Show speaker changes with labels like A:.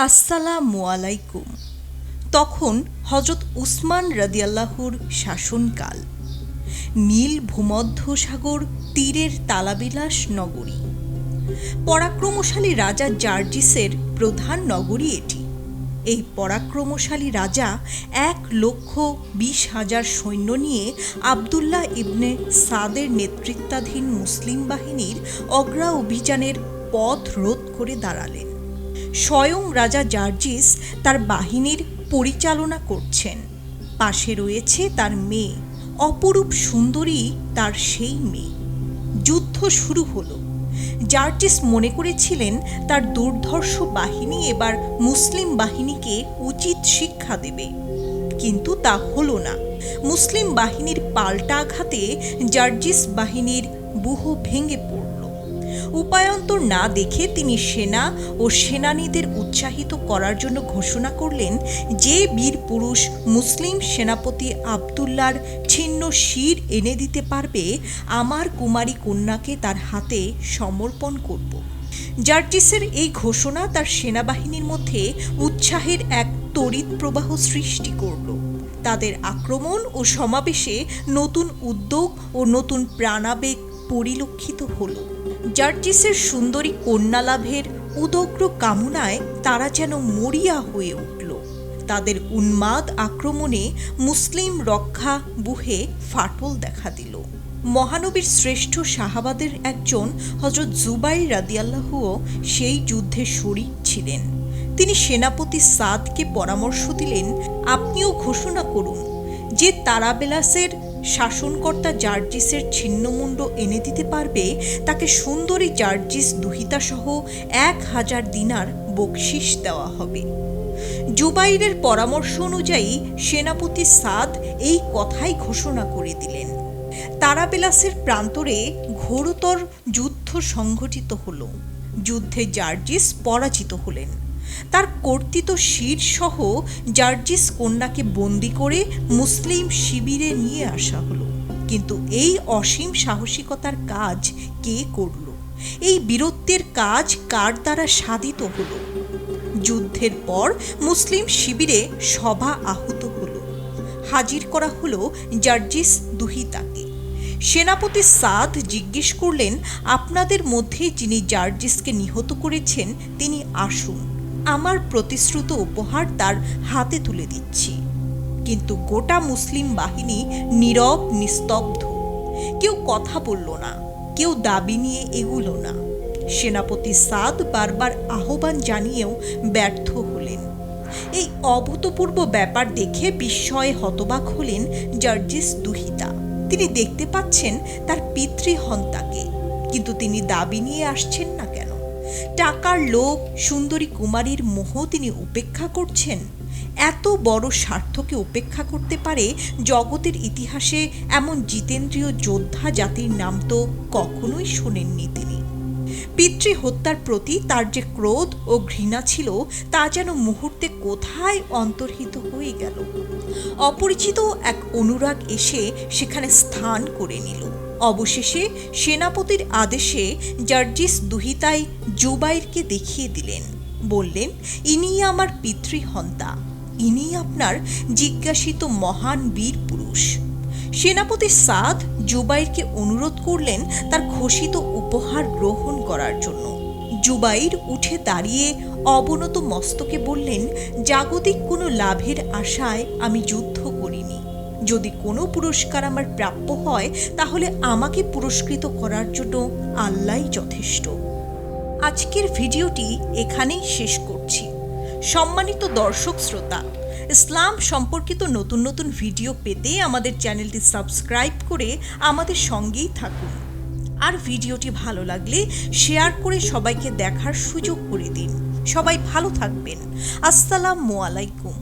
A: আসসালামু আলাইকুম। তখন হজরত উসমান রাদিয়াল্লাহুর শাসনকাল। নীল ভূমধ্যসাগর তীরের তালাবিলাস নগরী, পরাক্রমশালী রাজা জার্জিসের প্রধান নগরী এটি। এই পরাক্রমশালী রাজা 1,20,000 সৈন্য নিয়ে আবদুল্লাহ ইবনে সাদের নেতৃত্বাধীন মুসলিম বাহিনীর অগ্রা অভিযানের পথ রোধ করে দাঁড়ালেন। স্বয়ং রাজা জার্জিস তার বাহিনীর পরিচালনা করছেন। পাশে রয়েছে তার মেয়ে, অপরূপ সুন্দরী তার সেই মেয়ে। যুদ্ধ শুরু হলো। জার্জিস মনে করেছিলেন তার দুর্ধর্ষ বাহিনী এবার মুসলিম বাহিনীকে উচিত শিক্ষা দেবে, কিন্তু তা হলো না। মুসলিম বাহিনীর পাল্টা আঘাতে জার্জিস বাহিনীর ব্যূহ ভেঙে পড়ল। উপায়ন্তর না দেখে তিনি সেনা ও সেনানীদের উৎসাহিত করার জন্য ঘোষণা করলেন, যে বীর পুরুষ মুসলিম সেনাপতি আবদুল্লার ছিন্ন শির এনে দিতে পারবে, আমার কুমারী কন্যাকে তার হাতে সমর্পণ করব। জার্জিসের এই ঘোষণা তার সেনাবাহিনীর মধ্যে উৎসাহের এক তড়িৎ প্রবাহ সৃষ্টি করল। তাদের আক্রমণ ও সমাবেশে নতুন উদ্যোগ ও নতুন প্রাণাবেগ পরিলক্ষিত হল। জার্জিসের সুন্দরী কন্যা লাভের উদগ্র কামনায় তারা যেন মরিয়া হয়ে উঠল। তাদের উন্মাদ আক্রমণে মুসলিম রক্ষা ব্যূহে ফাটল দেখা দিল। মহানবীর শ্রেষ্ঠ সাহাবাদের একজন হযরত জুবাইর রাদিয়াল্লাহুও সেই যুদ্ধে শরীক ছিলেন। তিনি সেনাপতি সাদকে পরামর্শ দিলেন, আপনিও ঘোষণা করুন, যে তারাবেলাসের শাসনকর্তা জার্জিসের ছিন্নমুণ্ড এনে দিতে পারবে, তাকে সুন্দরী জার্জিস দুহিতাসহ 1,000 দিনার বকশিশ দেওয়া হবে। জুবাইরের পরামর্শ অনুযায়ী সেনাপতি সাদ এই কথাই ঘোষণা করে দিলেন। তারাবেলাসের প্রান্তরে ঘোরতর যুদ্ধ সংঘটিত হল। যুদ্ধে জার্জিস পরাজিত হলেন। তার কর্তৃত শিরসহ জার্জিস কন্যাকে বন্দি করে মুসলিম শিবিরে নিয়ে আসা হলো। কিন্তু এই অসীম সাহসিকতার কাজ কে করল? এই বীরত্বের কাজ কার দ্বারা সাধিত হলো? যুদ্ধের পর মুসলিম শিবিরে সভা আহুত হলো। হাজির করা হলো জার্জিস দুহিতাকে। সেনাপতি সাদ জিজ্ঞেস করলেন, আপনাদের মধ্যে যিনি জার্জিসকে নিহত করেছেন তিনি আসুন, আমার প্রতিশ্রুত উপহার তার হাতে তুলে দিচ্ছি। কিন্তু গোটা মুসলিম বাহিনী নীরব নিস্তব্ধ। কেউ কথা বলল না, কেউ দাবি নিয়ে এগুলো না। সেনাপতি সাদ বারবার আহ্বান জানিয়েও ব্যর্থ হলেন। এই অভূতপূর্ব ব্যাপার দেখে বিস্ময়ে হতবাক হলেন জার্জিস দুহিতা। তিনি দেখতে পাচ্ছেন তার পিতৃহন্তাকে, কিন্তু তিনি দাবি নিয়ে আসছেন না কেন? টাকার লোভ, সুন্দরী কুমারীর মোহ তিনি উপেক্ষা করছেন? এত বড় স্বার্থকে উপেক্ষা করতে পারে জগতের ইতিহাসে এমন জিতেন্দ্রীয় যোদ্ধা জাতির নাম তো কখনোই শোনেননি তিনি। পিতৃহত্যার প্রতি তার যে ক্রোধ ও ঘৃণা ছিল, তা যেন মুহূর্তে কোথায় অন্তর্হিত হয়ে গেল। অপরিচিত এক অনুরাগ এসে সেখানে স্থান করে নিল। অবশেষে সেনাপতির আদেশে জার্জিস দুহিতাই জুবাইরকে দেখিয়ে দিলেন। বললেন, ইনি আমার পিতৃহন্তা, ইনি আপনার জিজ্ঞাসিত মহান বীর পুরুষ। সেনাপতি সাদ জুবাইরকে অনুরোধ করলেন তার ঘোষিত উপহার গ্রহণ করার জন্য। জুবাইর উঠে দাঁড়িয়ে অবনত মস্তকে বললেন, জাগতিক কোনো লাভের আশায় আমি যুদ্ধ করিনি। যদি কোনো পুরস্কার আমার প্রাপ্য হয়, তাহলে আমাকে পুরস্কৃত করার জন্য আল্লাহই যথেষ্ট। আজকের ভিডিওটি এখানেই শেষ করছি। সম্মানিত দর্শক শ্রোতা, ইসলাম সম্পর্কিত নতুন নতুন ভিডিও পেতে আমাদের চ্যানেলটি সাবস্ক্রাইব করে আমাদের সঙ্গেই থাকুন। আর ভিডিওটি ভালো লাগলে শেয়ার করে সবাইকে দেখার সুযোগ করে দিন। সবাই ভালো থাকবেন। আসসালামু আলাইকুম।